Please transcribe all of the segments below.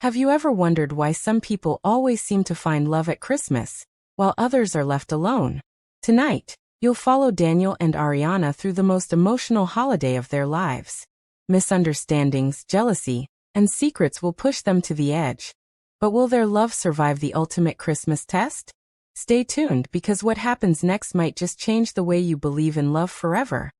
Have you ever wondered why some people always seem to find love at Christmas, while others are left alone? Tonight, you'll follow Daniel and Ariana through the most emotional holiday of their lives. Misunderstandings, jealousy, and secrets will push them to the edge. But will their love survive the ultimate Christmas test? Stay tuned because what happens next might just change the way you believe in love forever.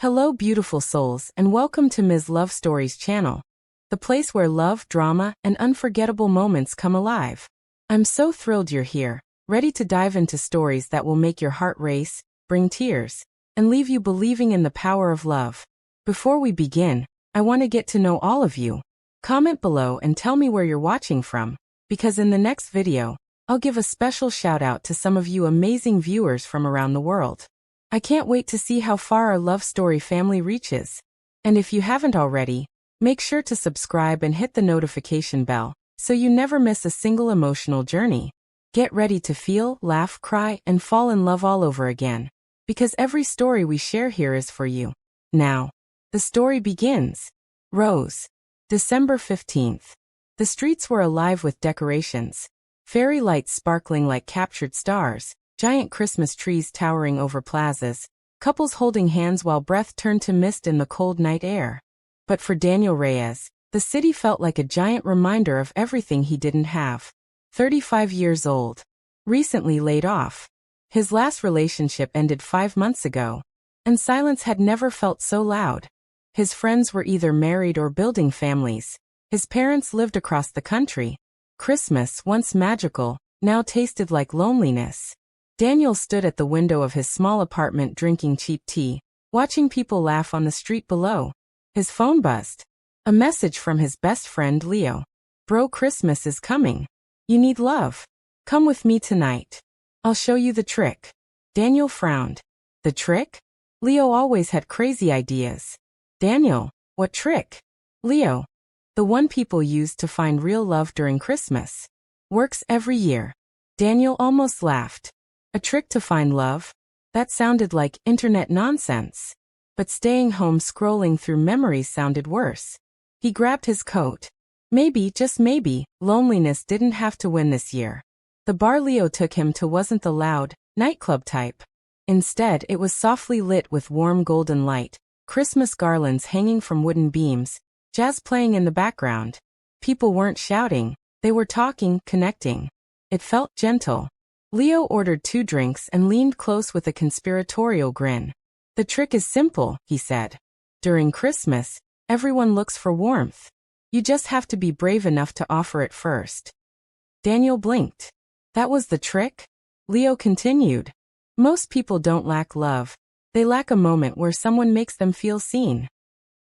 Hello beautiful souls and welcome to Ms. Love Stories channel, the place where love, drama, and unforgettable moments come alive. I'm so thrilled you're here, ready to dive into stories that will make your heart race, bring tears, and leave you believing in the power of love. Before we begin, I want to get to know all of you. Comment below and tell me where you're watching from, because in the next video, I'll give a special shout out to some of you amazing viewers from around the world. I can't wait to see how far our love story family reaches. And if you haven't already, make sure to subscribe and hit the notification bell, so you never miss a single emotional journey. Get ready to feel, laugh, cry, and fall in love all over again, because every story we share here is for you. Now, the story begins. Rose. December 15th. The streets were alive with decorations. Fairy lights sparkling like captured stars, giant Christmas trees towering over plazas, couples holding hands while breath turned to mist in the cold night air. But for Daniel Reyes, the city felt like a giant reminder of everything he didn't have. 35 years old. Recently laid off. His last relationship ended 5 months ago, and silence had never felt so loud. His friends were either married or building families. His parents lived across the country. Christmas, once magical, now tasted like loneliness. Daniel stood at the window of his small apartment drinking cheap tea, watching people laugh on the street below. His phone buzzed. A message from his best friend Leo. Bro, Christmas is coming. You need love. Come with me tonight. I'll show you the trick. Daniel frowned. The trick? Leo always had crazy ideas. Daniel, what trick? Leo. The one people use to find real love during Christmas. Works every year. Daniel almost laughed. A trick to find love? That sounded like internet nonsense. But staying home scrolling through memories sounded worse. He grabbed his coat. Maybe, just maybe, loneliness didn't have to win this year. The bar Leo took him to wasn't the loud, nightclub type. Instead, it was softly lit with warm golden light, Christmas garlands hanging from wooden beams, jazz playing in the background. People weren't shouting, they were talking, connecting. It felt gentle. Leo ordered 2 drinks and leaned close with a conspiratorial grin. The trick is simple, he said. During Christmas, everyone looks for warmth. You just have to be brave enough to offer it first. Daniel blinked. That was the trick? Leo continued. Most people don't lack love. They lack a moment where someone makes them feel seen.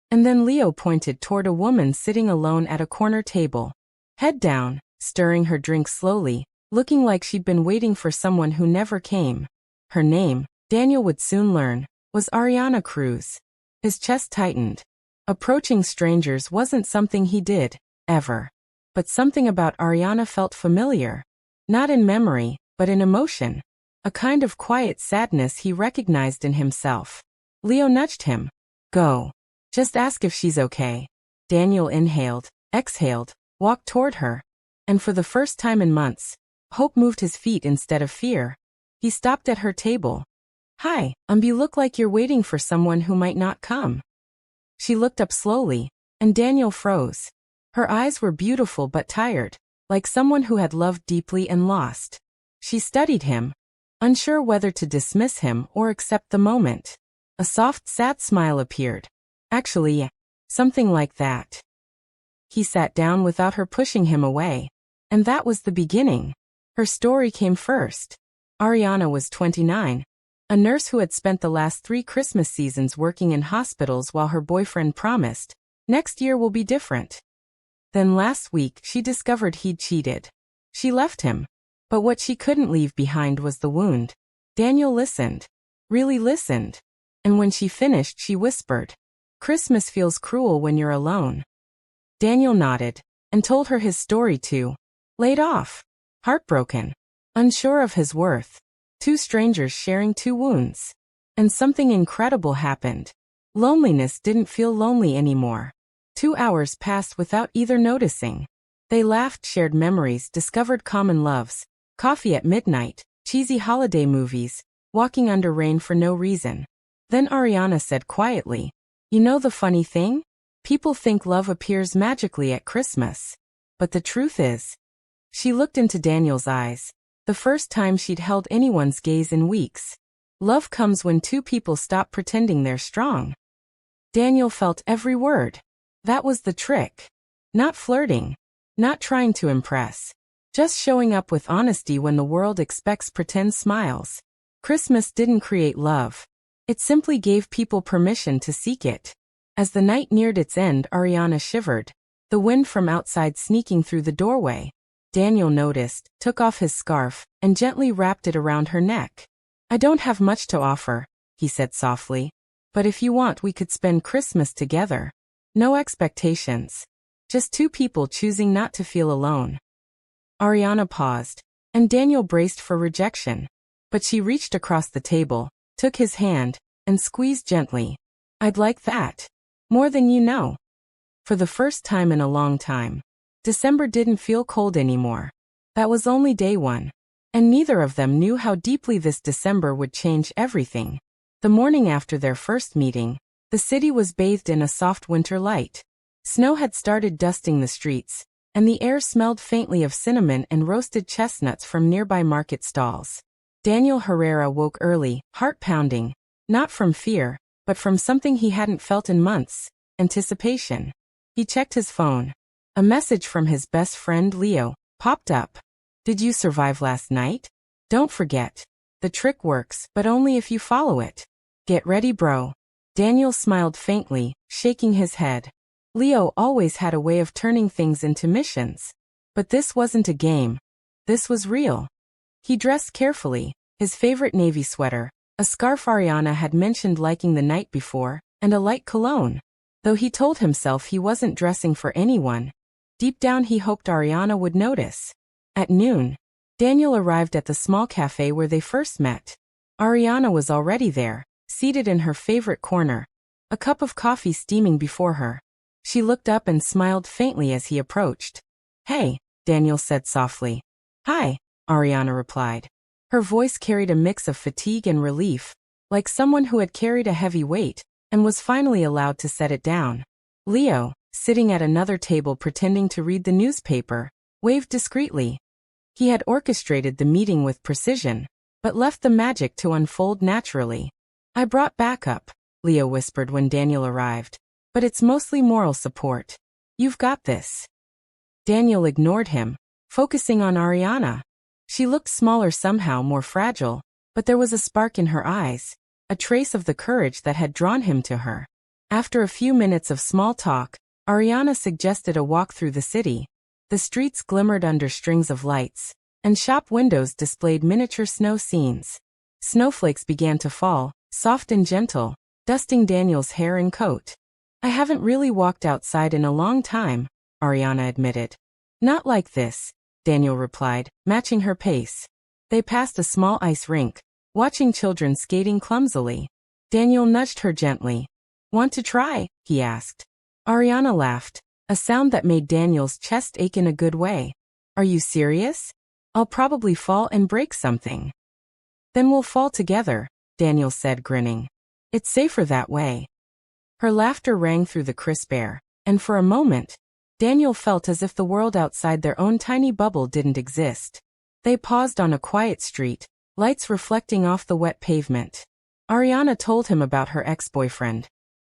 And then Leo pointed toward a woman sitting alone at a corner table. Head down, stirring her drink slowly, looking like she'd been waiting for someone who never came. Her name, Daniel would soon learn, was Ariana Cruz. His chest tightened. Approaching strangers wasn't something he did, ever. But something about Ariana felt familiar. Not in memory, but in emotion. A kind of quiet sadness he recognized in himself. Leo nudged him. Go. Just ask if she's okay. Daniel inhaled, exhaled, walked toward her. And for the first time in months, hope moved his feet instead of fear. He stopped at her table. Hi, you look like you're waiting for someone who might not come. She looked up slowly, and Daniel froze. Her eyes were beautiful but tired, like someone who had loved deeply and lost. She studied him, unsure whether to dismiss him or accept the moment. A soft, sad smile appeared. Actually, something like that. He sat down without her pushing him away. And that was the beginning. Her story came first. Ariana was 29. A nurse who had spent the last 3 Christmas seasons working in hospitals while her boyfriend promised, next year will be different. Then last week she discovered he'd cheated. She left him. But what she couldn't leave behind was the wound. Daniel listened. Really listened. And when she finished she whispered, Christmas feels cruel when you're alone. Daniel nodded, and told her his story too. Laid off. Heartbroken. Unsure of his worth. 2 strangers sharing 2 wounds. And something incredible happened. Loneliness didn't feel lonely anymore. 2 hours passed without either noticing. They laughed, shared memories, discovered common loves. Coffee at midnight, cheesy holiday movies, walking under rain for no reason. Then Ariana said quietly, "You know the funny thing? People think love appears magically at Christmas. But the truth is..." She looked into Daniel's eyes. The first time she'd held anyone's gaze in weeks. Love comes when two people stop pretending they're strong. Daniel felt every word. That was the trick. Not flirting. Not trying to impress. Just showing up with honesty when the world expects pretend smiles. Christmas didn't create love. It simply gave people permission to seek it. As the night neared its end, Ariana shivered. The wind from outside sneaking through the doorway. Daniel noticed, took off his scarf, and gently wrapped it around her neck. "I don't have much to offer," he said softly. "But if you want, we could spend Christmas together. No expectations. Just two people choosing not to feel alone." Ariana paused, and Daniel braced for rejection. But she reached across the table, took his hand, and squeezed gently. "I'd like that. More than you know." For the first time in a long time, December didn't feel cold anymore. That was only day one. And neither of them knew how deeply this December would change everything. The morning after their first meeting, the city was bathed in a soft winter light. Snow had started dusting the streets, and the air smelled faintly of cinnamon and roasted chestnuts from nearby market stalls. Daniel Herrera woke early, heart pounding, not from fear, but from something he hadn't felt in months: anticipation. He checked his phone. A message from his best friend Leo popped up. "Did you survive last night? Don't forget. The trick works, but only if you follow it. Get ready, bro." Daniel smiled faintly, shaking his head. Leo always had a way of turning things into missions. But this wasn't a game. This was real. He dressed carefully, his favorite navy sweater, a scarf Ariana had mentioned liking the night before, and a light cologne. Though he told himself he wasn't dressing for anyone, deep down he hoped Ariana would notice. At noon, Daniel arrived at the small cafe where they first met. Ariana was already there, seated in her favorite corner, a cup of coffee steaming before her. She looked up and smiled faintly as he approached. "Hey," Daniel said softly. "Hi," Ariana replied. Her voice carried a mix of fatigue and relief, like someone who had carried a heavy weight and was finally allowed to set it down. Leo, sitting at another table pretending to read the newspaper, waved discreetly. He had orchestrated the meeting with precision, but left the magic to unfold naturally. "I brought backup," Leo whispered when Daniel arrived. "But it's mostly moral support. You've got this." Daniel ignored him, focusing on Ariana. She looked smaller somehow, more fragile, but there was a spark in her eyes, a trace of the courage that had drawn him to her. After a few minutes of small talk, Ariana suggested a walk through the city. The streets glimmered under strings of lights, and shop windows displayed miniature snow scenes. Snowflakes began to fall, soft and gentle, dusting Daniel's hair and coat. "I haven't really walked outside in a long time," Ariana admitted. "Not like this," Daniel replied, matching her pace. They passed a small ice rink, watching children skating clumsily. Daniel nudged her gently. "Want to try?" he asked. Ariana laughed, a sound that made Daniel's chest ache in a good way. "Are you serious? I'll probably fall and break something." "Then we'll fall together," Daniel said, grinning. "It's safer that way." Her laughter rang through the crisp air, and for a moment, Daniel felt as if the world outside their own tiny bubble didn't exist. They paused on a quiet street, lights reflecting off the wet pavement. Ariana told him about her ex-boyfriend.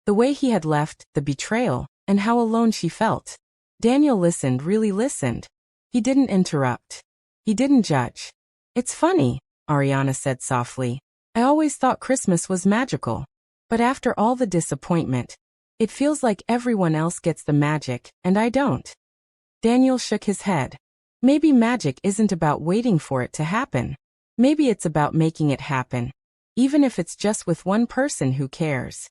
The way he had left, the betrayal, and how alone she felt. Daniel listened, really listened. He didn't interrupt. He didn't judge. "It's funny," Ariana said softly. "I always thought Christmas was magical. But after all the disappointment, it feels like everyone else gets the magic, and I don't." Daniel shook his head. "Maybe magic isn't about waiting for it to happen. Maybe it's about making it happen, even if it's just with one person who cares."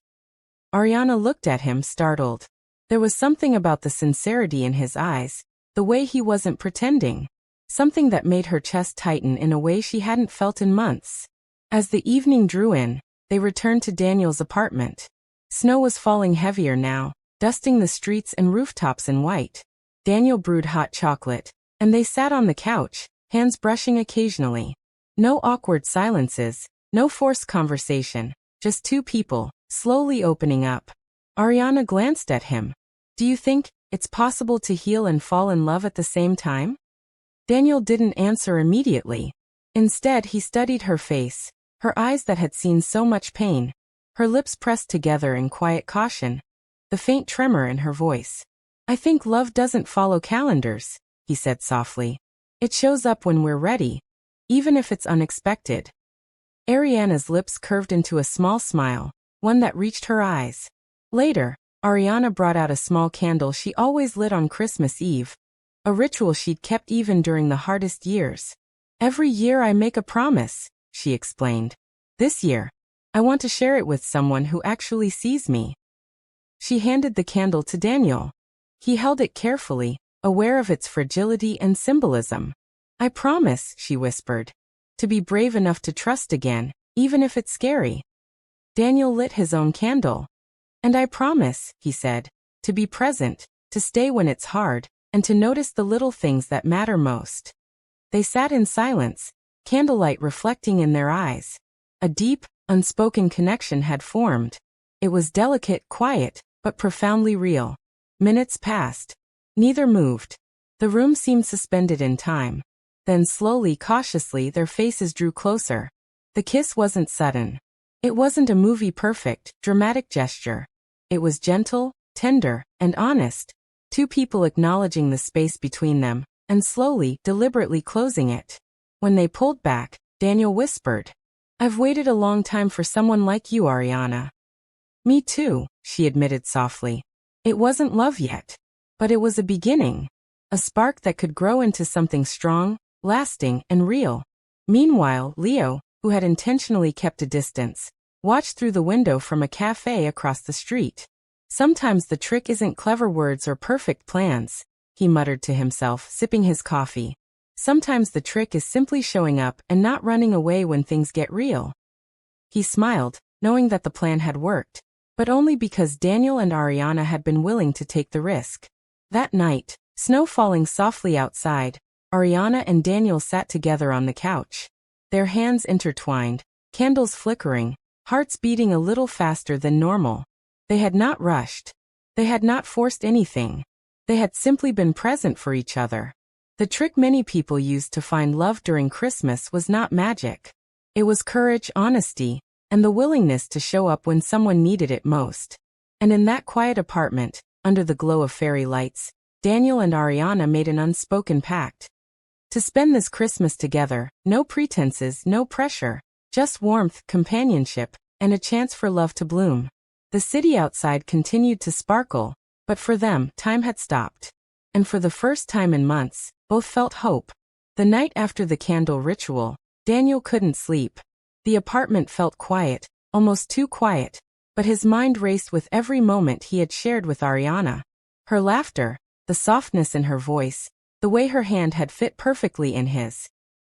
Ariana looked at him, startled. There was something about the sincerity in his eyes, the way he wasn't pretending. Something that made her chest tighten in a way she hadn't felt in months. As the evening drew in, they returned to Daniel's apartment. Snow was falling heavier now, dusting the streets and rooftops in white. Daniel brewed hot chocolate, and they sat on the couch, hands brushing occasionally. No awkward silences, no forced conversation, just two people, slowly opening up. Ariana glanced at him. Do you think it's possible to heal and fall in love at the same time? Daniel didn't answer immediately. Instead, he studied her face, her eyes that had seen so much pain, her lips pressed together in quiet caution, the faint tremor in her voice. I think love doesn't follow calendars, he said softly. It shows up when we're ready, even if it's unexpected. Ariana's lips curved into a small smile, one that reached her eyes. Later, Ariana brought out a small candle she always lit on Christmas Eve, a ritual she'd kept even during the hardest years. Every year I make a promise, she explained. This year, I want to share it with someone who actually sees me. She handed the candle to Daniel. He held it carefully, aware of its fragility and symbolism. I promise, she whispered, to be brave enough to trust again, even if it's scary. Daniel lit his own candle. And I promise, he said, to be present, to stay when it's hard, and to notice the little things that matter most. They sat in silence, candlelight reflecting in their eyes. A deep, unspoken connection had formed. It was delicate, quiet, but profoundly real. Minutes passed. Neither moved. The room seemed suspended in time. Then slowly, cautiously, their faces drew closer. The kiss wasn't sudden. It wasn't a movie-perfect, dramatic gesture. It was gentle, tender, and honest. Two people acknowledging the space between them, and slowly, deliberately closing it. When they pulled back, Daniel whispered, I've waited a long time for someone like you, Ariana. Me too, she admitted softly. It wasn't love yet. But it was a beginning. A spark that could grow into something strong, lasting, and real. Meanwhile, Leo, who had intentionally kept a distance, watched through the window from a cafe across the street. Sometimes the trick isn't clever words or perfect plans, he muttered to himself, sipping his coffee. Sometimes the trick is simply showing up and not running away when things get real. He smiled, knowing that the plan had worked, but only because Daniel and Ariana had been willing to take the risk. That night, snow falling softly outside, Ariana and Daniel sat together on the couch. Their hands intertwined, candles flickering, hearts beating a little faster than normal. They had not rushed. They had not forced anything. They had simply been present for each other. The trick many people used to find love during Christmas was not magic. It was courage, honesty, and the willingness to show up when someone needed it most. And in that quiet apartment, under the glow of fairy lights, Daniel and Ariana made an unspoken pact. To spend this Christmas together, no pretenses, no pressure, just warmth, companionship, and a chance for love to bloom. The city outside continued to sparkle, but for them, time had stopped. And for the first time in months, both felt hope. The night after the candle ritual, Daniel couldn't sleep. The apartment felt quiet, almost too quiet, but his mind raced with every moment he had shared with Ariana. Her laughter, the softness in her voice, the way her hand had fit perfectly in his.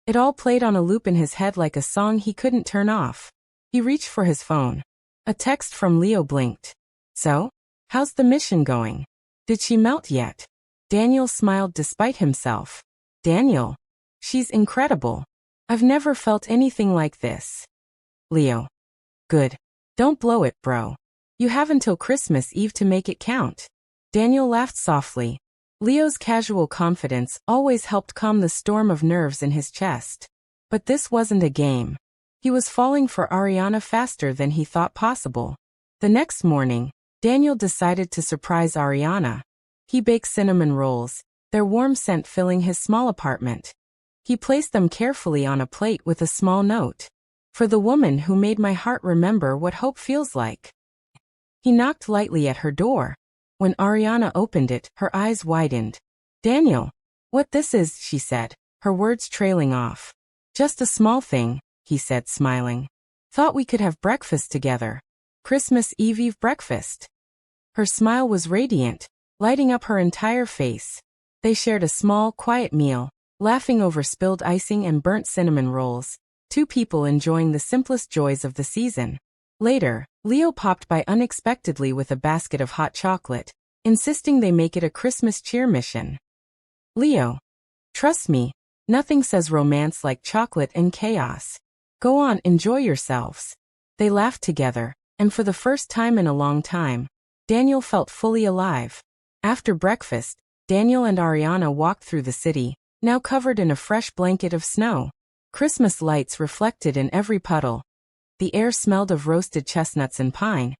It all played on a loop in his head like a song he couldn't turn off. He reached for his phone. A text from Leo blinked. So? How's the mission going? Did she melt yet? Daniel smiled despite himself. Daniel. She's incredible. I've never felt anything like this. Leo. Good. Don't blow it, bro. You have until Christmas Eve to make it count. Daniel laughed softly. Leo's casual confidence always helped calm the storm of nerves in his chest. But this wasn't a game. He was falling for Ariana faster than he thought possible. The next morning, Daniel decided to surprise Ariana. He baked cinnamon rolls, their warm scent filling his small apartment. He placed them carefully on a plate with a small note. For the woman who made my heart remember what hope feels like. He knocked lightly at her door. When Ariana opened it, her eyes widened. Daniel, what this is, she said, her words trailing off. Just a small thing, he said, smiling. Thought we could have breakfast together. Christmas Eve breakfast. Her smile was radiant, lighting up her entire face. They shared a small, quiet meal, laughing over spilled icing and burnt cinnamon rolls, two people enjoying the simplest joys of the season. Later, Leo popped by unexpectedly with a basket of hot chocolate, insisting they make it a Christmas cheer mission. Leo. Trust me, nothing says romance like chocolate and chaos. Go on, enjoy yourselves. They laughed together, and for the first time in a long time, Daniel felt fully alive. After breakfast, Daniel and Ariana walked through the city, now covered in a fresh blanket of snow. Christmas lights reflected in every puddle. The air smelled of roasted chestnuts and pine,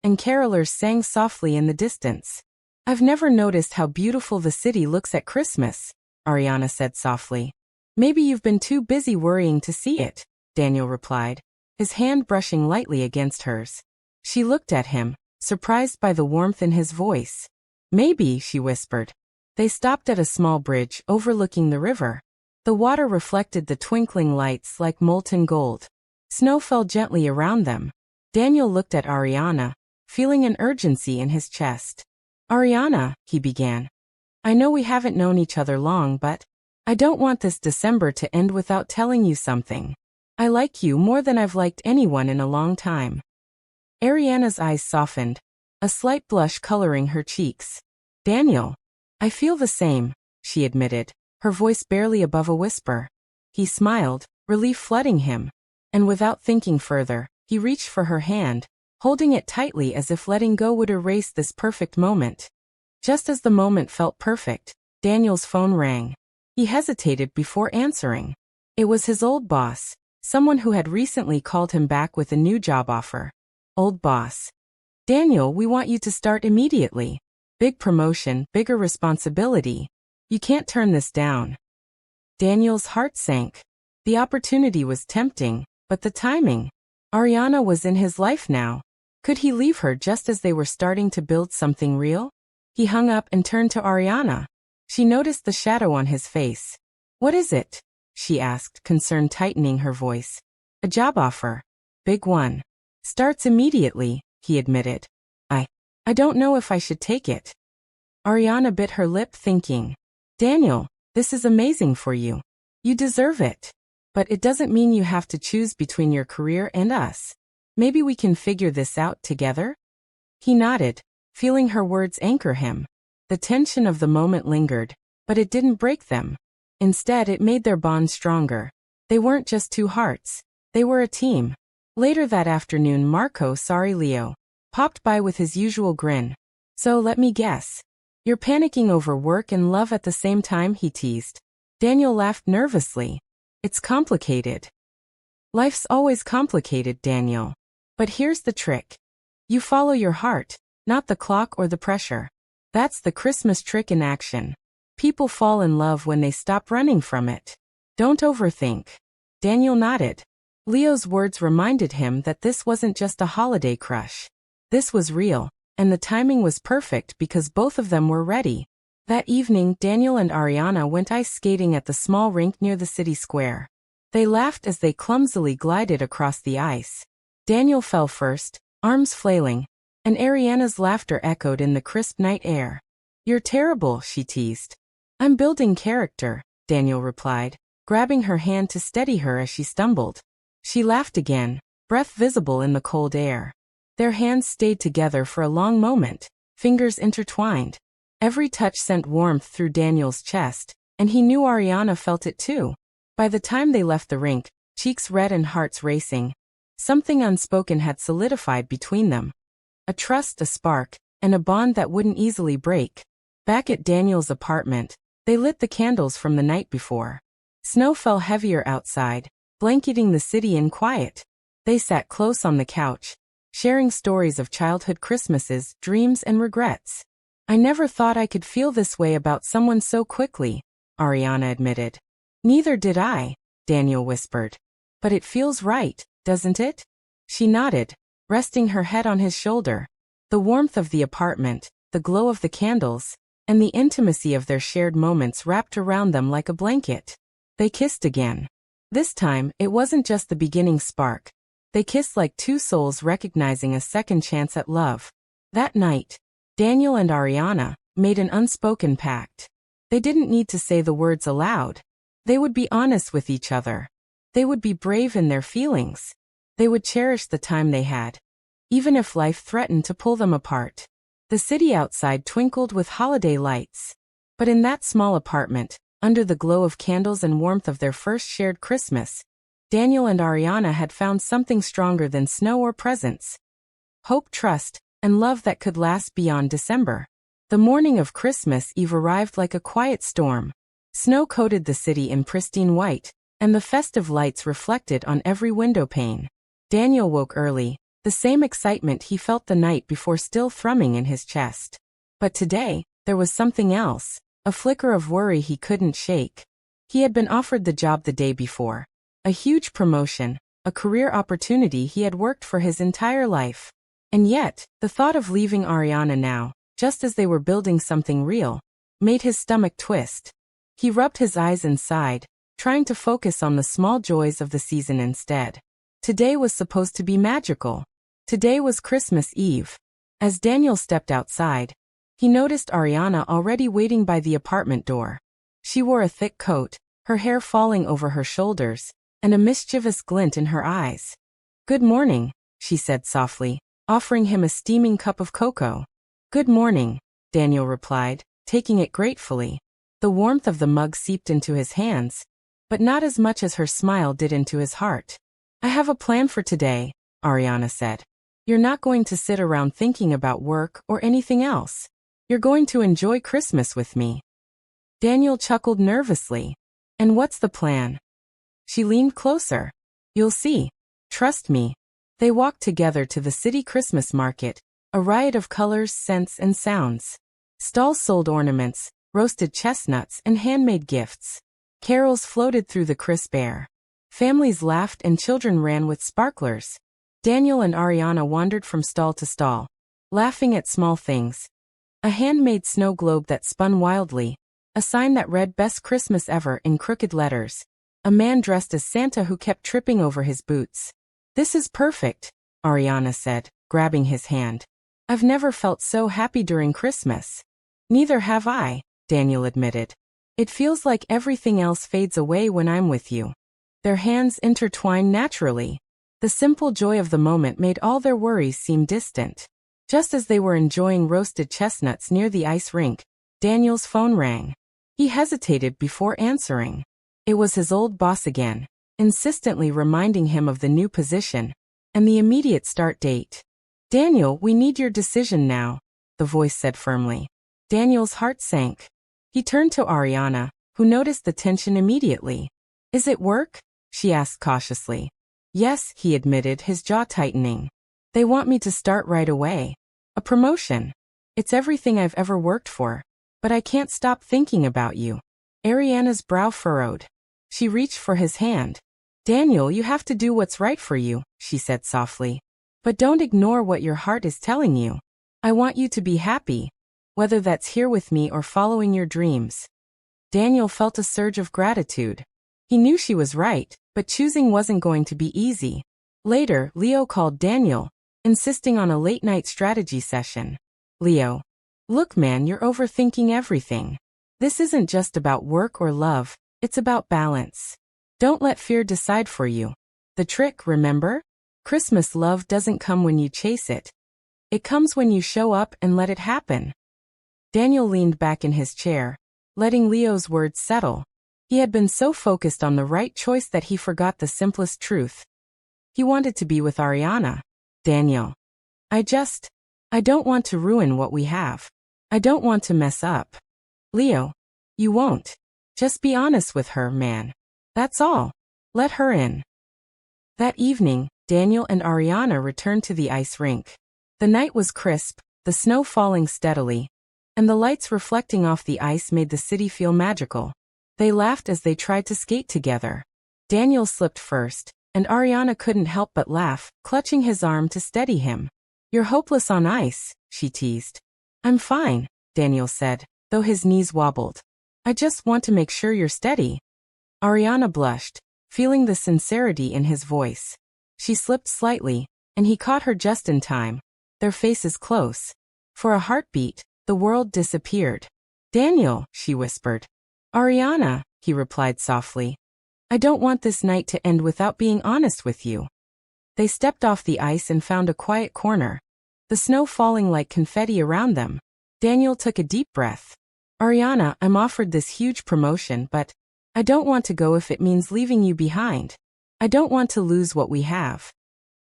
and carolers sang softly in the distance. I've never noticed how beautiful the city looks at Christmas, Ariana said softly. Maybe you've been too busy worrying to see it, Daniel replied, his hand brushing lightly against hers. She looked at him, surprised by the warmth in his voice. Maybe, she whispered. They stopped at a small bridge overlooking the river. The water reflected the twinkling lights like molten gold. Snow fell gently around them. Daniel looked at Ariana, feeling an urgency in his chest. Ariana, he began. I know we haven't known each other long, but I don't want this December to end without telling you something. I like you more than I've liked anyone in a long time. Ariana's eyes softened, a slight blush coloring her cheeks. Daniel. I feel the same, she admitted, her voice barely above a whisper. He smiled, relief flooding him, and without thinking further, he reached for her hand, holding it tightly as if letting go would erase this perfect moment. Just as the moment felt perfect, Daniel's phone rang. He hesitated before answering. It was his old boss, someone who had recently called him back with a new job offer. Old boss. Daniel, we want you to start immediately. Big promotion, bigger responsibility. You can't turn this down. Daniel's heart sank. The opportunity was tempting, but the timing. Ariana was in his life now. Could he leave her just as they were starting to build something real? He hung up and turned to Ariana. She noticed the shadow on his face. What is it? She asked, concern tightening her voice. A job offer. Big one. Starts immediately, he admitted. I don't know if I should take it. Ariana bit her lip thinking. Daniel, this is amazing for you. You deserve it. But it doesn't mean you have to choose between your career and us. Maybe we can figure this out together? He nodded, feeling her words anchor him. The tension of the moment lingered, but it didn't break them. Instead, it made their bond stronger. They weren't just two hearts. They were a team. Later that afternoon, Leo popped by with his usual grin. So let me guess. You're panicking over work and love at the same time, he teased. Daniel laughed nervously. It's complicated. Life's always complicated, Daniel. But here's the trick. You follow your heart, not the clock or the pressure. That's the Christmas trick in action. People fall in love when they stop running from it. Don't overthink. Daniel nodded. Leo's words reminded him that this wasn't just a holiday crush. This was real, and the timing was perfect because both of them were ready. That evening, Daniel and Ariana went ice skating at the small rink near the city square. They laughed as they clumsily glided across the ice. Daniel fell first, arms flailing, and Ariana's laughter echoed in the crisp night air. You're terrible, she teased. I'm building character, Daniel replied, grabbing her hand to steady her as she stumbled. She laughed again, breath visible in the cold air. Their hands stayed together for a long moment, fingers intertwined. Every touch sent warmth through Daniel's chest, and he knew Ariana felt it too. By the time they left the rink, cheeks red and hearts racing, something unspoken had solidified between them. A trust, a spark, and a bond that wouldn't easily break. Back at Daniel's apartment, they lit the candles from the night before. Snow fell heavier outside, blanketing the city in quiet. They sat close on the couch, sharing stories of childhood Christmases, dreams, and regrets. I never thought I could feel this way about someone so quickly, Ariana admitted. Neither did I, Daniel whispered. But it feels right, doesn't it? She nodded, resting her head on his shoulder. The warmth of the apartment, the glow of the candles, and the intimacy of their shared moments wrapped around them like a blanket. They kissed again. This time, it wasn't just the beginning spark. They kissed like two souls recognizing a second chance at love. That night, Daniel and Ariana made an unspoken pact. They didn't need to say the words aloud. They would be honest with each other. They would be brave in their feelings. They would cherish the time they had, even if life threatened to pull them apart. The city outside twinkled with holiday lights. But in that small apartment, under the glow of candles and warmth of their first shared Christmas, Daniel and Ariana had found something stronger than snow or presents. Hope, trust, and love that could last beyond December. The morning of Christmas Eve arrived like a quiet storm. Snow coated the city in pristine white, and the festive lights reflected on every window pane. Daniel woke early, the same excitement he felt the night before still thrumming in his chest. But today, there was something else, a flicker of worry he couldn't shake. He had been offered the job the day before. A huge promotion, a career opportunity he had worked for his entire life. And yet, the thought of leaving Ariana now, just as they were building something real, made his stomach twist. He rubbed his eyes and sighed, trying to focus on the small joys of the season instead. Today was supposed to be magical. Today was Christmas Eve. As Daniel stepped outside, he noticed Ariana already waiting by the apartment door. She wore a thick coat, her hair falling over her shoulders, and a mischievous glint in her eyes. "Good morning," she said softly, offering him a steaming cup of cocoa. "Good morning," Daniel replied, taking it gratefully. The warmth of the mug seeped into his hands, but not as much as her smile did into his heart. "I have a plan for today," Ariana said. "You're not going to sit around thinking about work or anything else. You're going to enjoy Christmas with me." Daniel chuckled nervously. "And what's the plan?" She leaned closer. "You'll see. Trust me." They walked together to the city Christmas market, a riot of colors, scents, and sounds. Stalls sold ornaments, roasted chestnuts, and handmade gifts. Carols floated through the crisp air. Families laughed and children ran with sparklers. Daniel and Ariana wandered from stall to stall, laughing at small things. A handmade snow globe that spun wildly, a sign that read "Best Christmas Ever" in crooked letters, a man dressed as Santa who kept tripping over his boots. "This is perfect," Ariana said, grabbing his hand. "I've never felt so happy during Christmas." "Neither have I," Daniel admitted. "It feels like everything else fades away when I'm with you." Their hands intertwined naturally. The simple joy of the moment made all their worries seem distant. Just as they were enjoying roasted chestnuts near the ice rink, Daniel's phone rang. He hesitated before answering. It was his old boss again, insistently reminding him of the new position and the immediate start date. "Daniel, we need your decision now," the voice said firmly. Daniel's heart sank. He turned to Ariana, who noticed the tension immediately. "Is it work?" she asked cautiously. "Yes," he admitted, his jaw tightening. "They want me to start right away. A promotion. It's everything I've ever worked for. But I can't stop thinking about you." Ariana's brow furrowed. She reached for his hand. "Daniel, you have to do what's right for you," she said softly. "But don't ignore what your heart is telling you. I want you to be happy, whether that's here with me or following your dreams." Daniel felt a surge of gratitude. He knew she was right, but choosing wasn't going to be easy. Later, Leo called Daniel, insisting on a late-night strategy session. "Leo, look man, you're overthinking everything. This isn't just about work or love, it's about balance. Don't let fear decide for you. The trick, remember? Christmas love doesn't come when you chase it. It comes when you show up and let it happen." Daniel leaned back in his chair, letting Leo's words settle. He had been so focused on the right choice that he forgot the simplest truth. He wanted to be with Ariana. "Daniel, I don't want to ruin what we have. I don't want to mess up." "Leo, you won't. Just be honest with her, man. That's all. Let her in." That evening, Daniel and Ariana returned to the ice rink. The night was crisp, the snow falling steadily, and the lights reflecting off the ice made the city feel magical. They laughed as they tried to skate together. Daniel slipped first, and Ariana couldn't help but laugh, clutching his arm to steady him. "You're hopeless on ice," she teased. "I'm fine," Daniel said, though his knees wobbled. "I just want to make sure you're steady." Ariana blushed, feeling the sincerity in his voice. She slipped slightly, and he caught her just in time, their faces close. For a heartbeat, the world disappeared. "Daniel," she whispered. "Ariana," he replied softly. "I don't want this night to end without being honest with you." They stepped off the ice and found a quiet corner. the snow falling like confetti around them. Daniel took a deep breath. Ariana, I'm offered this huge promotion, but I don't want to go if it means leaving you behind. I don't want to lose what we have.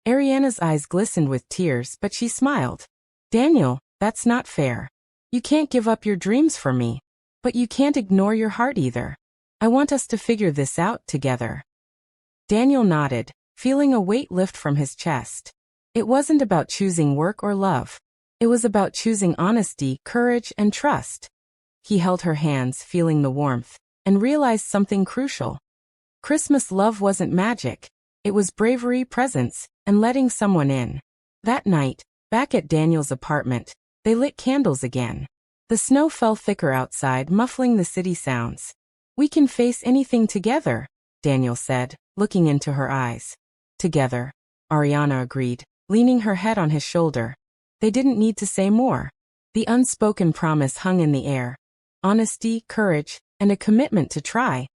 Ariana's eyes glistened with tears, but she smiled. Daniel, that's not fair. You can't give up your dreams for me. But you can't ignore your heart either. I want us to figure this out together. Daniel nodded, feeling a weight lift from his chest. It wasn't about choosing work or love. It was about choosing honesty, courage, and trust. He held her hands, feeling the warmth, and realized something crucial. Christmas love wasn't magic. It was bravery, presence, and letting someone in. That night, back at Daniel's apartment, they lit candles again. The snow fell thicker outside, muffling the city sounds. We can face anything together, Daniel said, looking into her eyes. Together, Ariana agreed, leaning her head on his shoulder. They didn't need to say more. The unspoken promise hung in the air. Honesty, courage, and a commitment to try,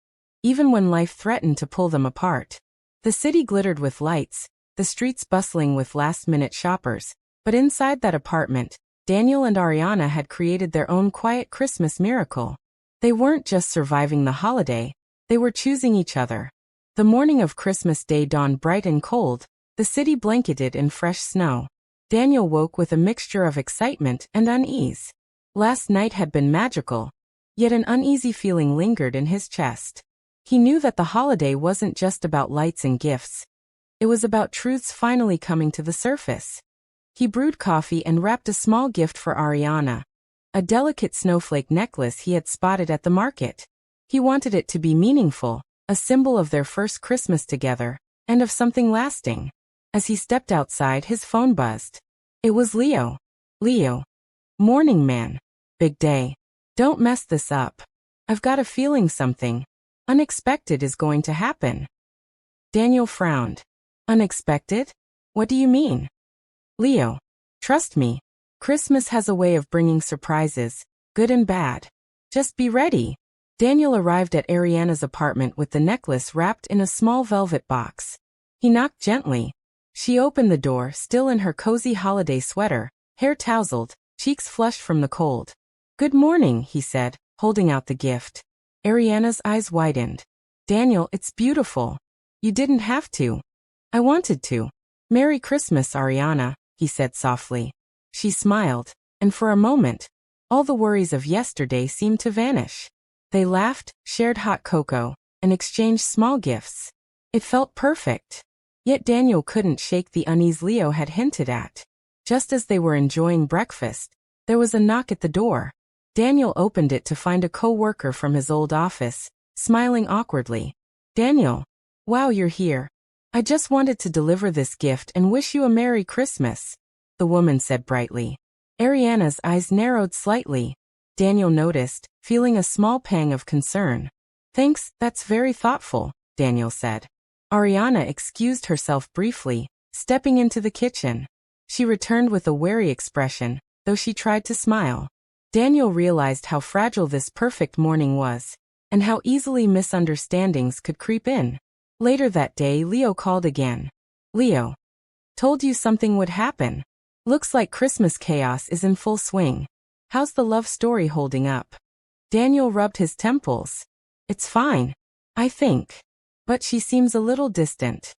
even when life threatened to pull them apart. The city glittered with lights, the streets bustling with last-minute shoppers, but inside that apartment, Daniel and Ariana had created their own quiet Christmas miracle. They weren't just surviving the holiday, they were choosing each other. The morning of Christmas Day dawned bright and cold, the city blanketed in fresh snow. Daniel woke with a mixture of excitement and unease. Last night had been magical, yet an uneasy feeling lingered in his chest. He knew that the holiday wasn't just about lights and gifts. It was about truths finally coming to the surface. He brewed coffee and wrapped a small gift for Ariana, a delicate snowflake necklace he had spotted at the market. He wanted it to be meaningful, a symbol of their first Christmas together, and of something lasting. As he stepped outside, his phone buzzed. It was Leo. Leo. Morning, man. Big day. Don't mess this up. I've got a feeling something unexpected is going to happen. Daniel frowned. Unexpected? What do you mean? Leo. Trust me. Christmas has a way of bringing surprises, good and bad. Just be ready. Daniel arrived at Ariana's apartment with the necklace wrapped in a small velvet box. He knocked gently. She opened the door, still in her cozy holiday sweater, hair tousled, cheeks flushed from the cold. Good morning, he said, holding out the gift. Ariana's eyes widened. Daniel, it's beautiful. You didn't have to. I wanted to. Merry Christmas, Ariana, he said softly. She smiled, and for a moment, all the worries of yesterday seemed to vanish. They laughed, shared hot cocoa, and exchanged small gifts. It felt perfect. Yet Daniel couldn't shake the unease Leo had hinted at. Just as they were enjoying breakfast, there was a knock at the door. Daniel opened it to find a co-worker from his old office, smiling awkwardly. Daniel. Wow, you're here. I just wanted to deliver this gift and wish you a Merry Christmas, the woman said brightly. Ariana's eyes narrowed slightly. Daniel noticed, feeling a small pang of concern. Thanks, that's very thoughtful, Daniel said. Ariana excused herself briefly, stepping into the kitchen. She returned with a wary expression, though she tried to smile. Daniel realized how fragile this perfect morning was, and how easily misunderstandings could creep in. Later that day, Leo called again. Leo. Told you something would happen. Looks like Christmas chaos is in full swing. How's the love story holding up? Daniel rubbed his temples. It's fine, I think. But she seems a little distant.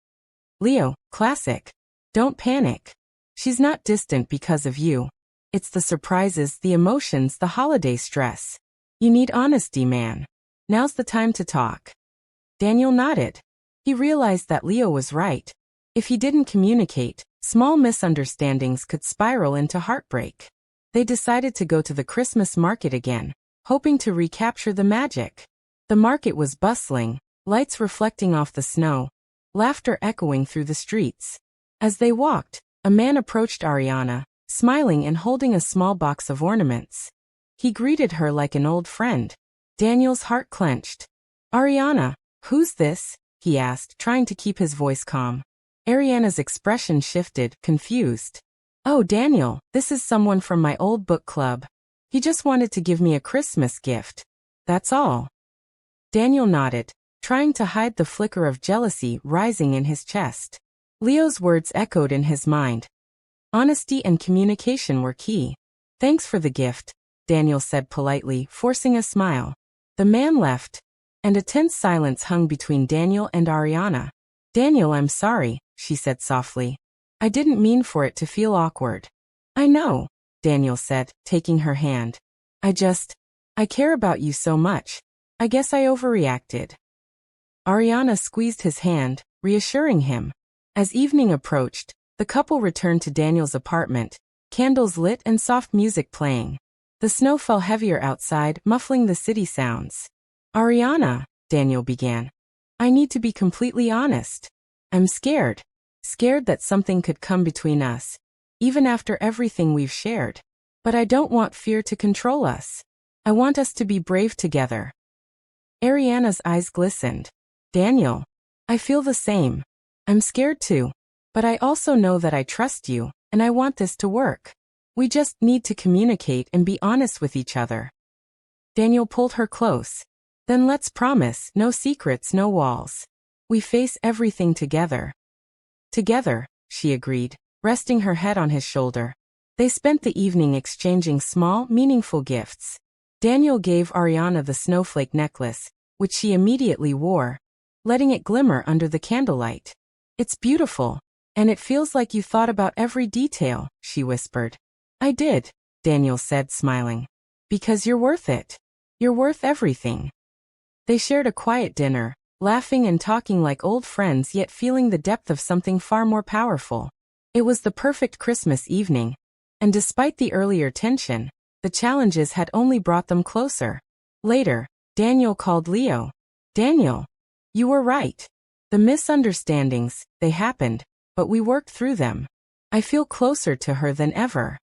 Leo, classic. Don't panic. She's not distant because of you. It's the surprises, the emotions, the holiday stress. You need honesty, man. Now's the time to talk. Daniel nodded. He realized that Leo was right. If he didn't communicate, small misunderstandings could spiral into heartbreak. They decided to go to the Christmas market again, hoping to recapture the magic. The market was bustling, lights reflecting off the snow, laughter echoing through the streets. As they walked, a man approached Ariana, smiling and holding a small box of ornaments. He greeted her like an old friend. Daniel's heart clenched. Ariana, who's this? He asked, trying to keep his voice calm. Ariana's expression shifted, confused. Oh, Daniel, this is someone from my old book club. He just wanted to give me a Christmas gift. That's all. Daniel nodded, trying to hide the flicker of jealousy rising in his chest. Leo's words echoed in his mind. Honesty and communication were key. Thanks for the gift, Daniel said politely, forcing a smile. The man left, and a tense silence hung between Daniel and Ariana. Daniel, I'm sorry, she said softly. I didn't mean for it to feel awkward. I know, Daniel said, taking her hand. I care about you so much. I guess I overreacted. Ariana squeezed his hand, reassuring him. As evening approached, the couple returned to Daniel's apartment, candles lit and soft music playing. The snow fell heavier outside, muffling the city sounds. Ariana, Daniel began. I need to be completely honest. I'm scared. Scared that something could come between us, even after everything we've shared. But I don't want fear to control us. I want us to be brave together. Ariana's eyes glistened. Daniel, I feel the same. I'm scared too. But I also know that I trust you, and I want this to work. We just need to communicate and be honest with each other. Daniel pulled her close. Then let's promise, no secrets, no walls. We face everything together. Together, she agreed, resting her head on his shoulder. They spent the evening exchanging small, meaningful gifts. Daniel gave Ariana the snowflake necklace, which she immediately wore, letting it glimmer under the candlelight. It's beautiful, and it feels like you thought about every detail, she whispered. I did, Daniel said, smiling. Because you're worth it. You're worth everything. They shared a quiet dinner, laughing and talking like old friends yet feeling the depth of something far more powerful. It was the perfect Christmas evening, and despite the earlier tension, the challenges had only brought them closer. Later, Daniel called Leo. Daniel, you were right. The misunderstandings, they happened, but we worked through them. I feel closer to her than ever.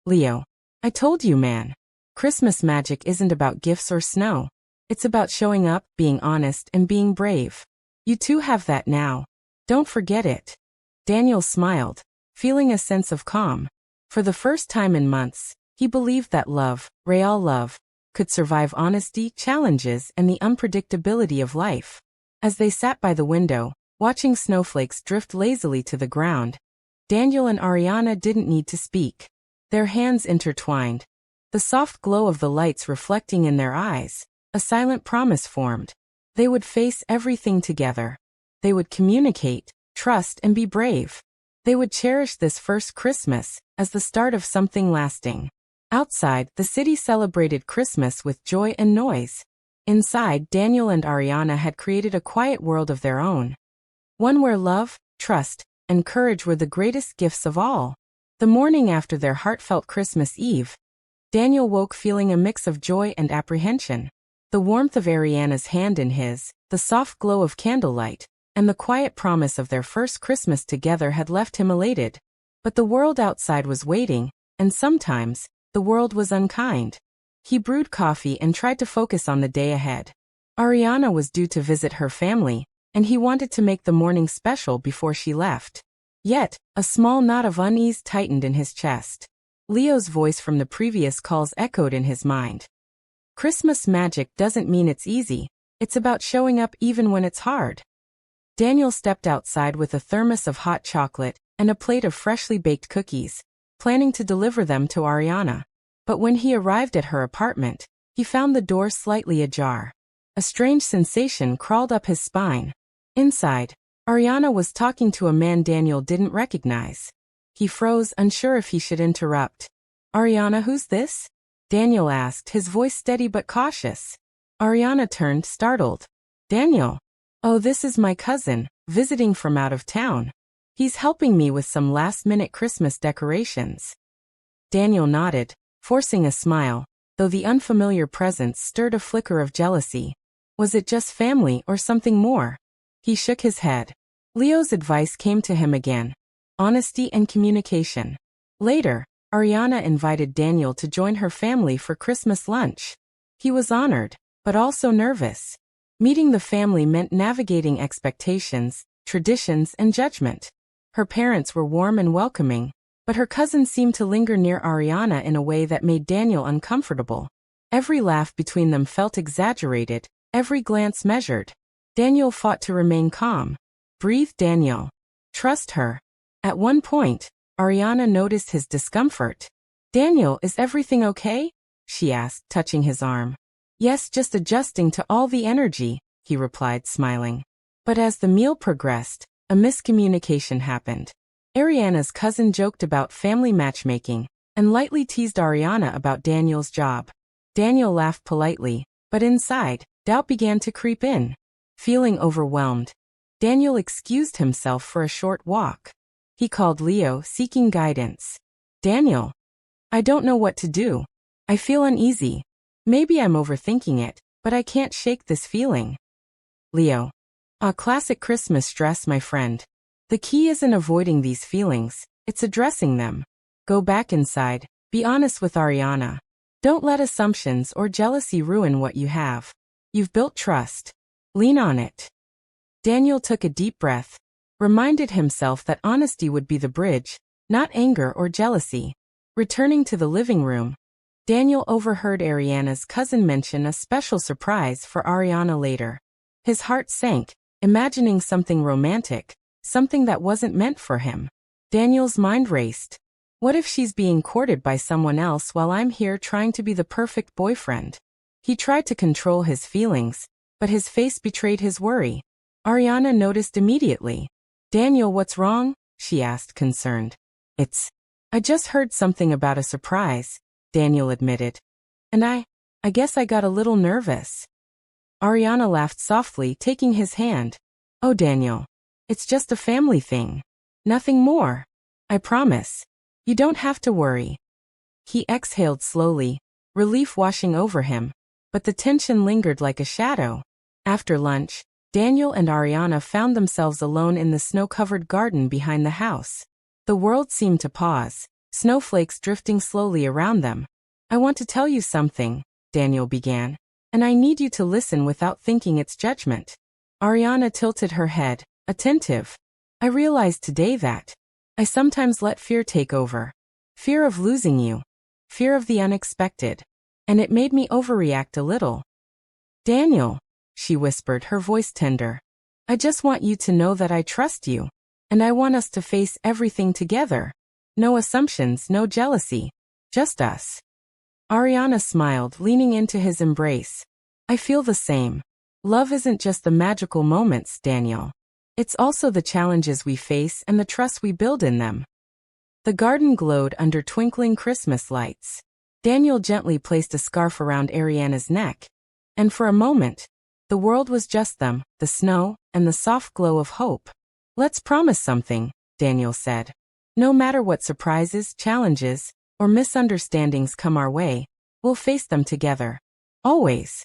Leo, I told you, man. Christmas magic isn't about gifts or snow. It's about showing up, being honest, and being brave. You two have that now. Don't forget it. Daniel smiled, feeling a sense of calm. For the first time in months, he believed that love, real love, could survive honesty, challenges, and the unpredictability of life. As they sat by the window, watching snowflakes drift lazily to the ground, Daniel and Ariana didn't need to speak. Their hands intertwined, the soft glow of the lights reflecting in their eyes. A silent promise formed. They would face everything together. They would communicate, trust, and be brave. They would cherish this first Christmas as the start of something lasting. Outside, the city celebrated Christmas with joy and noise. Inside, Daniel and Ariana had created a quiet world of their own. One where love, trust, and courage were the greatest gifts of all. The morning after their heartfelt Christmas Eve, Daniel woke feeling a mix of joy and apprehension. The warmth of Ariana's hand in his, the soft glow of candlelight, and the quiet promise of their first Christmas together had left him elated. But the world outside was waiting, and sometimes, the world was unkind. He brewed coffee and tried to focus on the day ahead. Ariana was due to visit her family, and he wanted to make the morning special before she left. Yet, a small knot of unease tightened in his chest. Leo's voice from the previous calls echoed in his mind. Christmas magic doesn't mean it's easy, it's about showing up even when it's hard. Daniel stepped outside with a thermos of hot chocolate and a plate of freshly baked cookies, planning to deliver them to Ariana. But when he arrived at her apartment, he found the door slightly ajar. A strange sensation crawled up his spine. Inside, Ariana was talking to a man Daniel didn't recognize. He froze, unsure if he should interrupt. Ariana, who's this? Daniel asked, his voice steady but cautious. Ariana turned, startled. Daniel. Oh, this is my cousin, visiting from out of town. He's helping me with some last-minute Christmas decorations. Daniel nodded, forcing a smile, though the unfamiliar presence stirred a flicker of jealousy. Was it just family or something more? He shook his head. Leo's advice came to him again. Honesty and communication. Later, Ariana invited Daniel to join her family for Christmas lunch. He was honored, but also nervous. Meeting the family meant navigating expectations, traditions, and judgment. Her parents were warm and welcoming, but her cousin seemed to linger near Ariana in a way that made Daniel uncomfortable. Every laugh between them felt exaggerated, every glance measured. Daniel fought to remain calm. Breathe, Daniel. Trust her. At one point, Ariana noticed his discomfort. "Daniel, is everything okay?" she asked, touching his arm. "Yes, just adjusting to all the energy," he replied, smiling. But as the meal progressed, a miscommunication happened. Ariana's cousin joked about family matchmaking and lightly teased Ariana about Daniel's job. Daniel laughed politely, but inside, doubt began to creep in. Feeling overwhelmed, Daniel excused himself for a short walk. He called Leo, seeking guidance. "Daniel, I don't know what to do. I feel uneasy. Maybe I'm overthinking it, but I can't shake this feeling." Leo: "A classic Christmas stress, my friend. The key isn't avoiding these feelings, it's addressing them. Go back inside, be honest with Ariana. Don't let assumptions or jealousy ruin what you have. You've built trust. Lean on it." Daniel took a deep breath, reminded himself that honesty would be the bridge, not anger or jealousy. Returning to the living room, Daniel overheard Ariana's cousin mention a special surprise for Ariana later. His heart sank, imagining something romantic, something that wasn't meant for him. Daniel's mind raced. What if she's being courted by someone else while I'm here trying to be the perfect boyfriend? He tried to control his feelings, but his face betrayed his worry. Ariana noticed immediately. "Daniel, what's wrong?" she asked, concerned. I just heard something about a surprise," Daniel admitted. "And I guess I got a little nervous." Ariana laughed softly, taking his hand. "Oh, Daniel, it's just a family thing. Nothing more. I promise. You don't have to worry." He exhaled slowly, relief washing over him, but the tension lingered like a shadow. After lunch, Daniel and Ariana found themselves alone in the snow-covered garden behind the house. The world seemed to pause, snowflakes drifting slowly around them. "I want to tell you something," Daniel began, "and I need you to listen without thinking it's judgment." Ariana tilted her head, attentive. "I realized today that I sometimes let fear take over. Fear of losing you. Fear of the unexpected. And it made me overreact a little." "Daniel," she whispered, her voice tender. "I just want you to know that I trust you. And I want us to face everything together. No assumptions, no jealousy. Just us." Ariana smiled, leaning into his embrace. "I feel the same. Love isn't just the magical moments, Daniel. It's also the challenges we face and the trust we build in them." The garden glowed under twinkling Christmas lights. Daniel gently placed a scarf around Ariana's neck. And for a moment, the world was just them, the snow, and the soft glow of hope. "Let's promise something," Daniel said. "No matter what surprises, challenges, or misunderstandings come our way, we'll face them together. Always."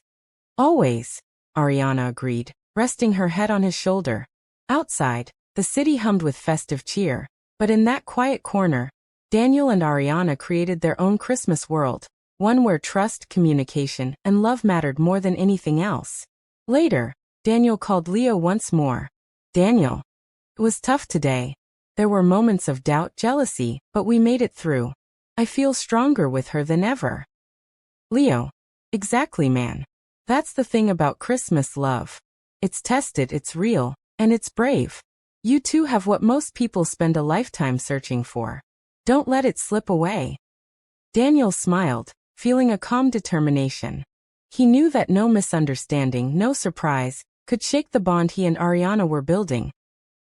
"Always," Ariana agreed, resting her head on his shoulder. Outside, the city hummed with festive cheer, but in that quiet corner, Daniel and Ariana created their own Christmas world, one where trust, communication, and love mattered more than anything else. Later, Daniel called Leo once more. "Daniel, it was tough today. There were moments of doubt, jealousy, but we made it through. I feel stronger with her than ever." Leo: "Exactly, man. That's the thing about Christmas love. It's tested, it's real, and it's brave. You two have what most people spend a lifetime searching for. Don't let it slip away." Daniel smiled, feeling a calm determination. He knew that no misunderstanding, no surprise, could shake the bond he and Ariana were building.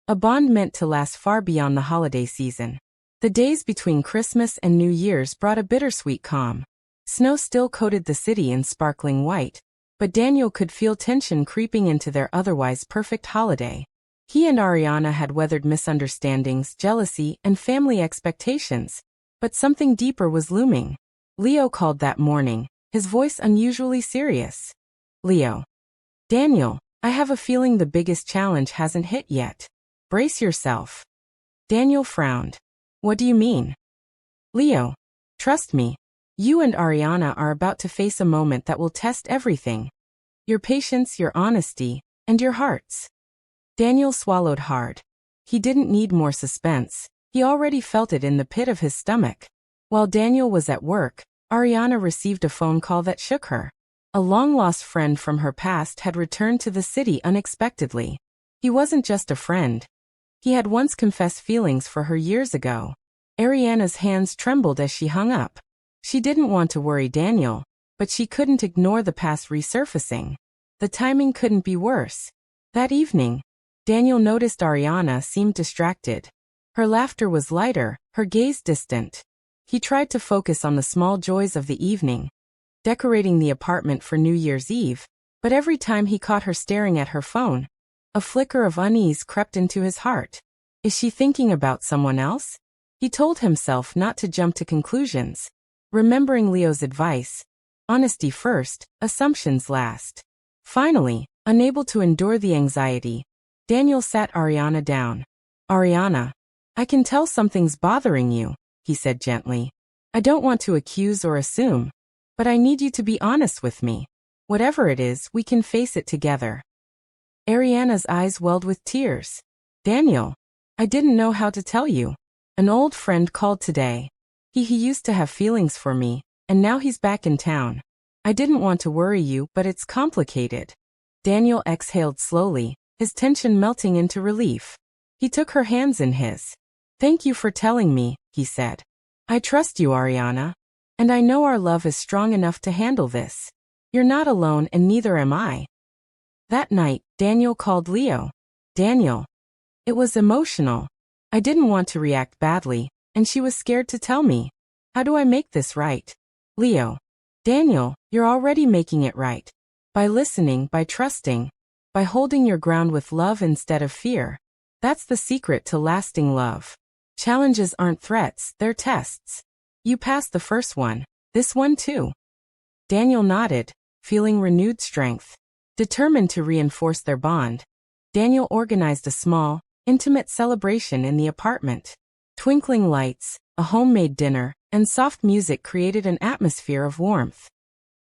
A bond meant to last far beyond the holiday season. The days between Christmas and New Year's brought a bittersweet calm. Snow still coated the city in sparkling white, but Daniel could feel tension creeping into their otherwise perfect holiday. He and Ariana had weathered misunderstandings, jealousy, and family expectations, but something deeper was looming. Leo called that morning, his voice unusually serious. "Leo. Daniel, I have a feeling the biggest challenge hasn't hit yet. Brace yourself." Daniel frowned. "What do you mean?" "Leo, trust me. You and Ariana are about to face a moment that will test everything. Your patience, your honesty, and your hearts." Daniel swallowed hard. He didn't need more suspense. He already felt it in the pit of his stomach. While Daniel was at work, Ariana received a phone call that shook her. A long-lost friend from her past had returned to the city unexpectedly. He wasn't just a friend. He had once confessed feelings for her years ago. Ariana's hands trembled as she hung up. She didn't want to worry Daniel, but she couldn't ignore the past resurfacing. The timing couldn't be worse. That evening, Daniel noticed Ariana seemed distracted. Her laughter was lighter, her gaze distant. He tried to focus on the small joys of the evening, decorating the apartment for New Year's Eve, but every time he caught her staring at her phone, a flicker of unease crept into his heart. Is she thinking about someone else? He told himself not to jump to conclusions, remembering Leo's advice: honesty first, assumptions last. Finally, unable to endure the anxiety, Daniel sat Ariana down. Ariana, I can tell something's bothering you, he said gently. I don't want to accuse or assume, but I need you to be honest with me. Whatever it is, we can face it together. Ariana's eyes welled with tears. Daniel, I didn't know how to tell you. An old friend called today. He used to have feelings for me, and now he's back in town. I didn't want to worry you, but it's complicated. Daniel exhaled slowly, his tension melting into relief. He took her hands in his. Thank you for telling me, he said. I trust you, Ariana. And I know our love is strong enough to handle this. You're not alone and neither am I. That night, Daniel called Leo. Daniel. It was emotional. I didn't want to react badly, and she was scared to tell me. How do I make this right? Leo. Daniel, you're already making it right. By listening, by trusting, by holding your ground with love instead of fear. That's the secret to lasting love. Challenges aren't threats, they're tests. You passed the first one. This one too. Daniel nodded, feeling renewed strength. Determined to reinforce their bond, Daniel organized a small, intimate celebration in the apartment. Twinkling lights, a homemade dinner, and soft music created an atmosphere of warmth.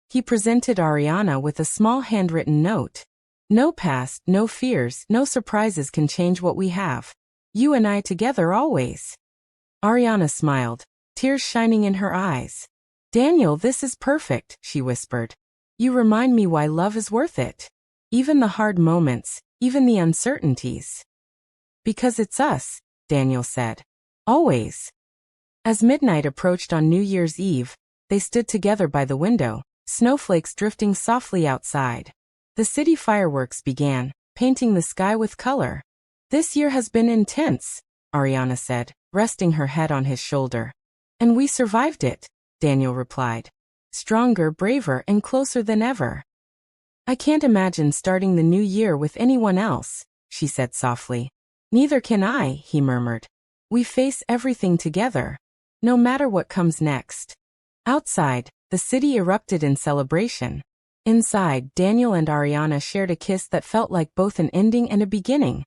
He presented Ariana with a small handwritten note. No past, no fears, no surprises can change what we have. You and I together always. Ariana smiled, tears shining in her eyes. Daniel, this is perfect, she whispered. You remind me why love is worth it. Even the hard moments, even the uncertainties. Because it's us, Daniel said. Always. As midnight approached on New Year's Eve, they stood together by the window, snowflakes drifting softly outside. The city fireworks began, painting the sky with color. This year has been intense, Ariana said, resting her head on his shoulder. And we survived it, Daniel replied. Stronger, braver, and closer than ever. I can't imagine starting the new year with anyone else, she said softly. Neither can I, he murmured. We face everything together, no matter what comes next. Outside, the city erupted in celebration. Inside, Daniel and Ariana shared a kiss that felt like both an ending and a beginning.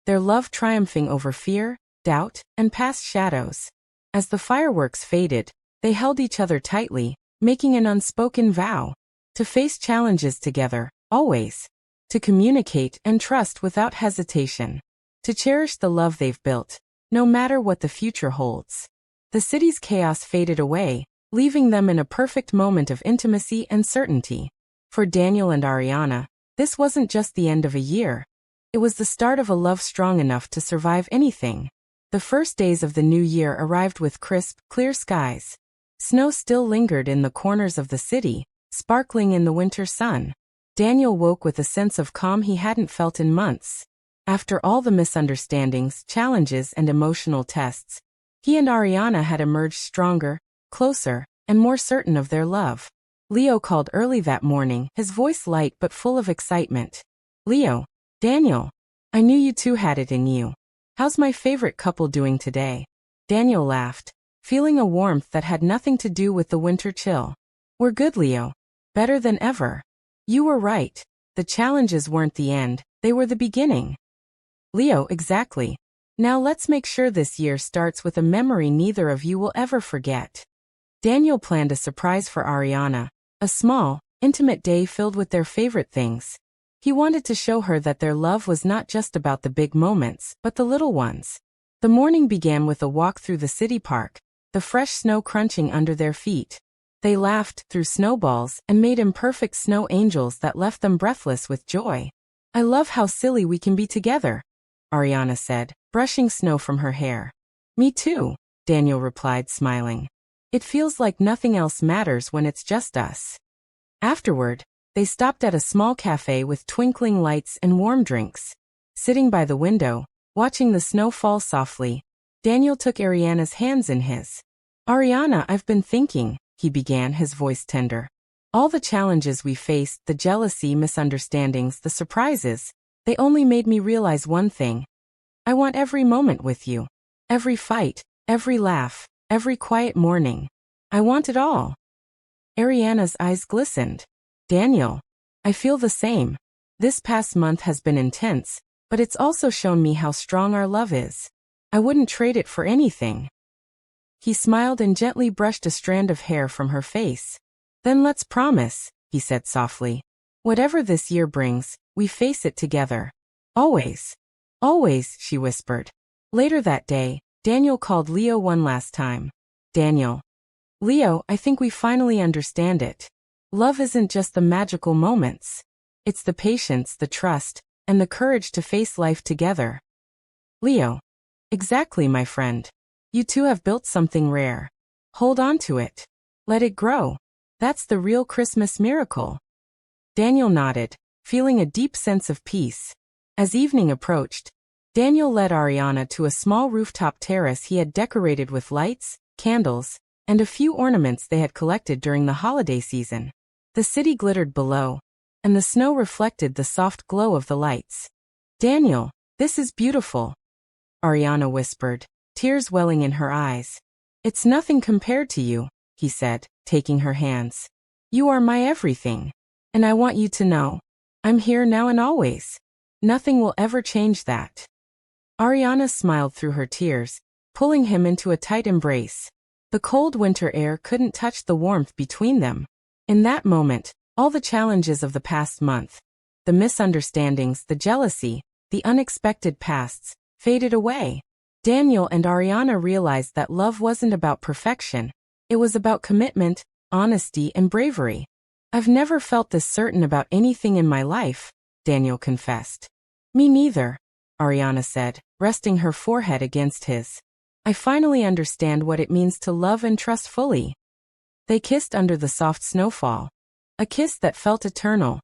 Their love triumphing over fear, doubt, and past shadows. As the fireworks faded, they held each other tightly, making an unspoken vow. To face challenges together, always. To communicate and trust without hesitation. To cherish the love they've built, no matter what the future holds. The city's chaos faded away, leaving them in a perfect moment of intimacy and certainty. For Daniel and Ariana, this wasn't just the end of a year. It was the start of a love strong enough to survive anything. The first days of the new year arrived with crisp, clear skies. Snow still lingered in the corners of the city, sparkling in the winter sun. Daniel woke with a sense of calm he hadn't felt in months. After all the misunderstandings, challenges, and emotional tests, he and Ariana had emerged stronger, closer, and more certain of their love. Leo called early that morning, his voice light but full of excitement. Leo, Daniel, I knew you two had it in you. How's my favorite couple doing today? Daniel laughed, feeling a warmth that had nothing to do with the winter chill. We're good, Leo. Better than ever. You were right. The challenges weren't the end, they were the beginning. Leo, exactly. Now let's make sure this year starts with a memory neither of you will ever forget. Daniel planned a surprise for Ariana, a small, intimate day filled with their favorite things. He wanted to show her that their love was not just about the big moments, but the little ones. The morning began with a walk through the city park, the fresh snow crunching under their feet. They laughed, threw snowballs, and made imperfect snow angels that left them breathless with joy. I love how silly we can be together, Ariana said, brushing snow from her hair. Me too, Daniel replied, smiling. It feels like nothing else matters when it's just us. Afterward, they stopped at a small cafe with twinkling lights and warm drinks. Sitting by the window, watching the snow fall softly, Daniel took Ariana's hands in his. Ariana, I've been thinking, he began, his voice tender. All the challenges we faced, the jealousy, misunderstandings, the surprises, they only made me realize one thing. I want every moment with you. Every fight, every laugh, every quiet morning. I want it all. Ariana's eyes glistened. Daniel, I feel the same. This past month has been intense, but it's also shown me how strong our love is. I wouldn't trade it for anything. He smiled and gently brushed a strand of hair from her face. Then let's promise, he said softly. Whatever this year brings, we face it together. Always. Always, she whispered. Later that day, Daniel called Leo one last time. Daniel. Leo, I think we finally understand it. Love isn't just the magical moments. It's the patience, the trust, and the courage to face life together. Leo. Exactly, my friend. You two have built something rare. Hold on to it. Let it grow. That's the real Christmas miracle. Daniel nodded, feeling a deep sense of peace. As evening approached, Daniel led Ariana to a small rooftop terrace he had decorated with lights, candles, and a few ornaments they had collected during the holiday season. The city glittered below, and the snow reflected the soft glow of the lights. Daniel, this is beautiful, Ariana whispered, tears welling in her eyes. It's nothing compared to you, he said, taking her hands. You are my everything. And I want you to know. I'm here now and always. Nothing will ever change that. Ariana smiled through her tears, pulling him into a tight embrace. The cold winter air couldn't touch the warmth between them. In that moment, all the challenges of the past month, the misunderstandings, the jealousy, the unexpected pasts, faded away. Daniel and Ariana realized that love wasn't about perfection. It was about commitment, honesty, and bravery. I've never felt this certain about anything in my life, Daniel confessed. Me neither, Ariana said, resting her forehead against his. I finally understand what it means to love and trust fully. They kissed under the soft snowfall. A kiss that felt eternal.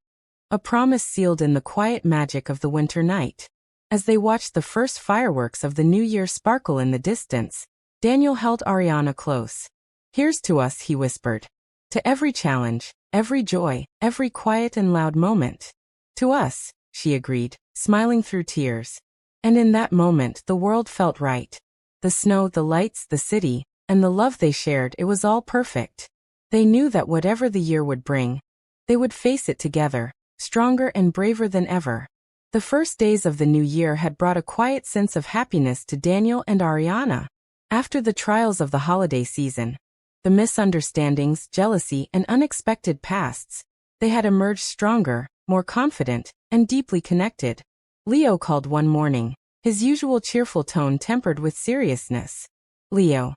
A promise sealed in the quiet magic of the winter night. As they watched the first fireworks of the new year sparkle in the distance, Daniel held Ariana close. Here's to us, he whispered. To every challenge, every joy, every quiet and loud moment. To us, she agreed, smiling through tears. And in that moment the world felt right. The snow, the lights, the city, and the love they shared, it was all perfect. They knew that whatever the year would bring, they would face it together, stronger and braver than ever. The first days of the new year had brought a quiet sense of happiness to Daniel and Ariana. After the trials of the holiday season, the misunderstandings, jealousy, and unexpected pasts, they had emerged stronger, more confident, and deeply connected. Leo called one morning, his usual cheerful tone tempered with seriousness. Leo.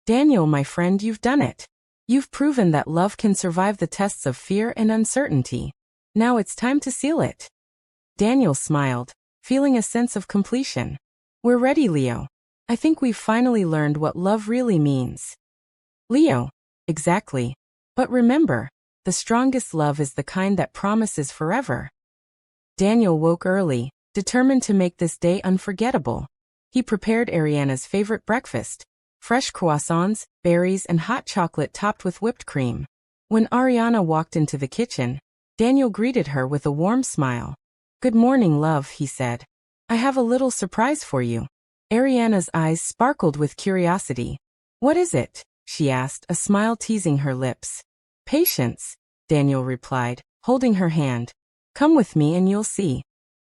Daniel, my friend, you've done it. You've proven that love can survive the tests of fear and uncertainty. Now it's time to seal it. Daniel smiled, feeling a sense of completion. We're ready, Leo. I think we've finally learned what love really means. Leo. Exactly. But remember, the strongest love is the kind that promises forever. Daniel woke early, determined to make this day unforgettable. He prepared Ariana's favorite breakfast, fresh croissants, berries, and hot chocolate topped with whipped cream. When Ariana walked into the kitchen, Daniel greeted her with a warm smile. Good morning, love, he said. I have a little surprise for you. Ariana's eyes sparkled with curiosity. What is it? She asked, a smile teasing her lips. Patience, Daniel replied, holding her hand. Come with me and you'll see.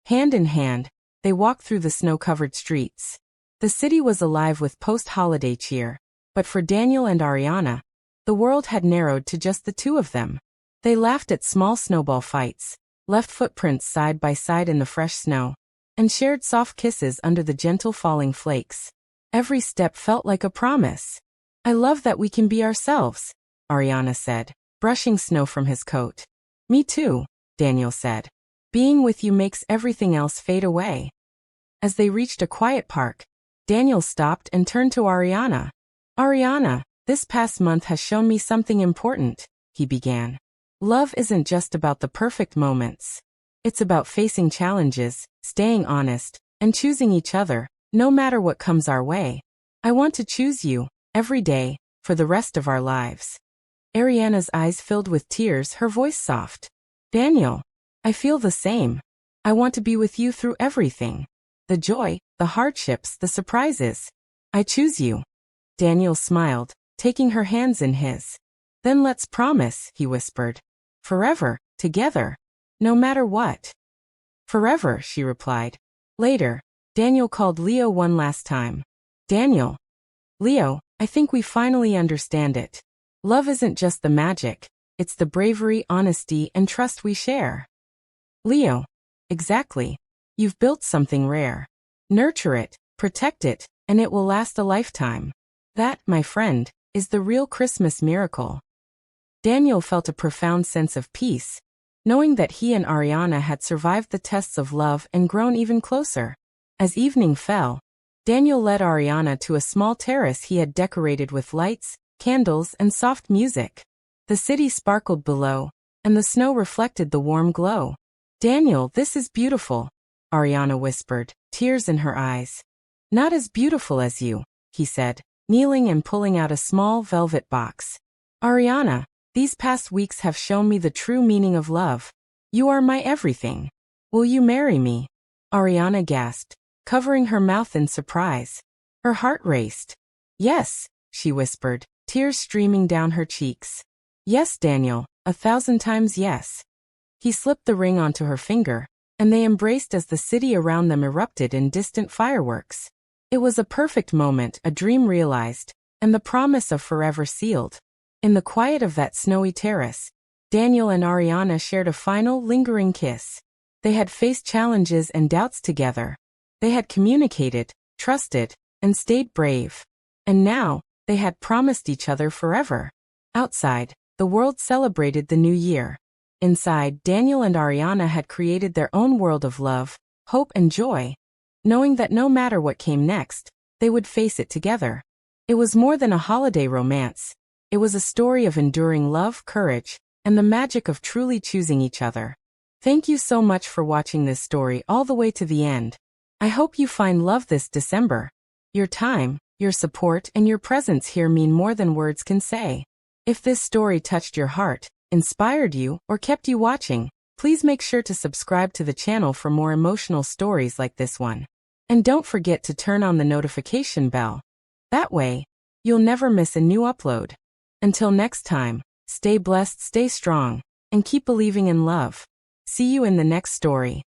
Hand in hand, they walked through the snow-covered streets. The city was alive with post-holiday cheer, but for Daniel and Ariana, the world had narrowed to just the two of them. They laughed at small snowball fights, left footprints side by side in the fresh snow, and shared soft kisses under the gentle falling flakes. Every step felt like a promise. I love that we can be ourselves, Ariana said, brushing snow from his coat. Me too, Daniel said. Being with you makes everything else fade away. As they reached a quiet park, Daniel stopped and turned to Ariana. Ariana, this past month has shown me something important, he began. Love isn't just about the perfect moments. It's about facing challenges, staying honest, and choosing each other, no matter what comes our way. I want to choose you, every day, for the rest of our lives. Ariana's eyes filled with tears, her voice soft. Daniel, I feel the same. I want to be with you through everything. The joy, the hardships, the surprises. I choose you. Daniel smiled, taking her hands in his. Then let's promise, he whispered. Forever, together. No matter what. Forever, she replied. Later, Daniel called Leo one last time. Daniel. Leo, I think we finally understand it. Love isn't just the magic, it's the bravery, honesty, and trust we share. Leo. Exactly. You've built something rare. Nurture it, protect it, and it will last a lifetime. That, my friend, is the real Christmas miracle. Daniel felt a profound sense of peace, knowing that he and Ariana had survived the tests of love and grown even closer. As evening fell, Daniel led Ariana to a small terrace he had decorated with lights, candles, and soft music. The city sparkled below, and the snow reflected the warm glow. Daniel, this is beautiful, Ariana whispered, tears in her eyes. Not as beautiful as you, he said, kneeling and pulling out a small velvet box. Ariana, these past weeks have shown me the true meaning of love. You are my everything. Will you marry me? Ariana gasped, covering her mouth in surprise. Her heart raced. Yes, she whispered, tears streaming down her cheeks. Yes, Daniel, 1,000 times yes. He slipped the ring onto her finger, and they embraced as the city around them erupted in distant fireworks. It was a perfect moment, a dream realized, and the promise of forever sealed. In the quiet of that snowy terrace, Daniel and Ariana shared a final, lingering kiss. They had faced challenges and doubts together. They had communicated, trusted, and stayed brave. And now, they had promised each other forever. Outside, the world celebrated the new year. Inside, Daniel and Ariana had created their own world of love, hope, and joy, knowing that no matter what came next, they would face it together. It was more than a holiday romance. It was a story of enduring love, courage, and the magic of truly choosing each other. Thank you so much for watching this story all the way to the end. I hope you find love this December. Your time, your support, and your presence here mean more than words can say. If this story touched your heart, inspired you, or kept you watching, please make sure to subscribe to the channel for more emotional stories like this one. And don't forget to turn on the notification bell. That way, you'll never miss a new upload. Until next time, stay blessed, stay strong, and keep believing in love. See you in the next story.